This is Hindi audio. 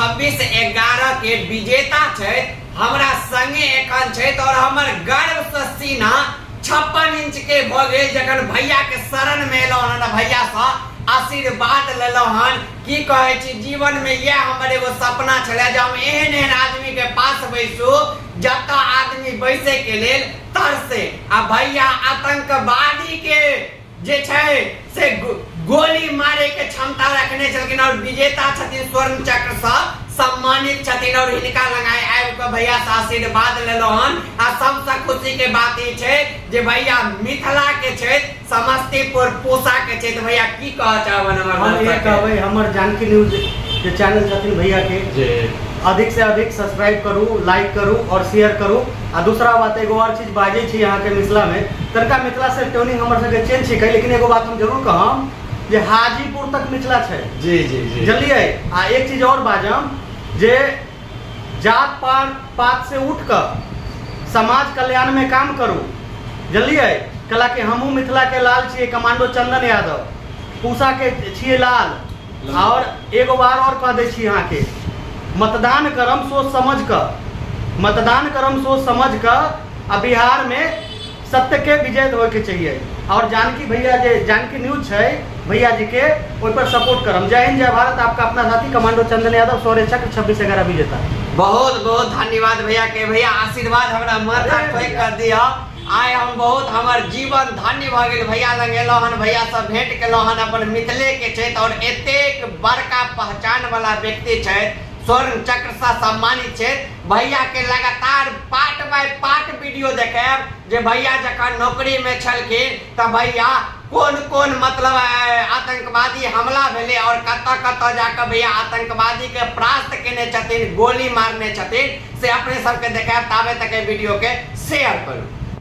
26/11 के विजेता छे हमरा संगे एखन छे और हमर गर्व से सीना 56 इंच के भ गेल जखन भैया के शरण में एलो हन भैया से आशीर्वाद लेलो हन। की कहे छी जीवन में यह हमर एगो सपना छले जे हम एहन आदमी के पास बैसू जत आदमी बैसे के लेल तरसे आ भैया आतंकवादी के जे छे से गोली मारे के क्षमता रखने छलखिन और विजेता छथिन स्वर्ण चक्र से सम्मानित छथिन और हिनका लगाए आबि के भैया से आशीर्वाद लेलो हन। आ सबसे खुशी के बात ई छे जे भैया मिथिला के छे समस्तीपुर पूसा के छे। तो भैया की कह चाहबन हम ये कहबै हमर जानकी न्यूज जे चैनल छथिन भैया के अधिक से अधिक सब्सक्राइब करू, लाइक करू और शेयर करू। आ दूसरा बात एगो और चीज बाजे छी यहाँ के मिथिला में तड़का मिथिला से ट्यूनिंग हमर सबके चेंज छिकै, लेकिन एगो बात हम जरूर कहम जे हाजीपुर तक मिथिला छे। जी जी जी जल्दी आ एक चीज और बाजम जे जात पात से उठ कर समाज कल्याण में काम करू। जल्दी कला के हमू मिथिला के लाल छिए कमांडो चंदन यादव, पूसा के छिए लाल। और एगो बार और कह दे छी यहाँ के मतदान करम सोच समझ कर, मतदान करम सोच समझ कर। अब बिहार में सत्य के विजय होए के चाहिए और जानकी भैया जे जानकी न्यूज है भैया जी के ओइ पर सपोर्ट करम। जय हिंद जय भारत। आपका अपना साथी कमांडो चंदन यादव, शौर्य चक्र 26/11 विजेता। बहुत बहुत धन्यवाद भैया के। भैया आशीर्वाद हमरा माथा ठोक कर दिया। आय हम बहुत हमर जीवन धन्य भ गेल भैया लग एलो हन, भैया से भेंट केलो हन। अपन मिथिले के छे और एतेक बड़का पहचान वाला व्यक्ति छे, स्वर्ण चक्र से सम्मानित छे। भैया के लगातार पार्ट बाय पार्ट वीडियो देखेब जे भैया जखन नौकरी में छलखिन त भैया कौन कौन मतलब आतंकवादी हमला भेले और कत जाकर भैया आतंकवादी के परास्त केने छथिन, गोली मारने छथिन, से अपने सबके देखेब। ताबे तक वीडियो के शेयर करू।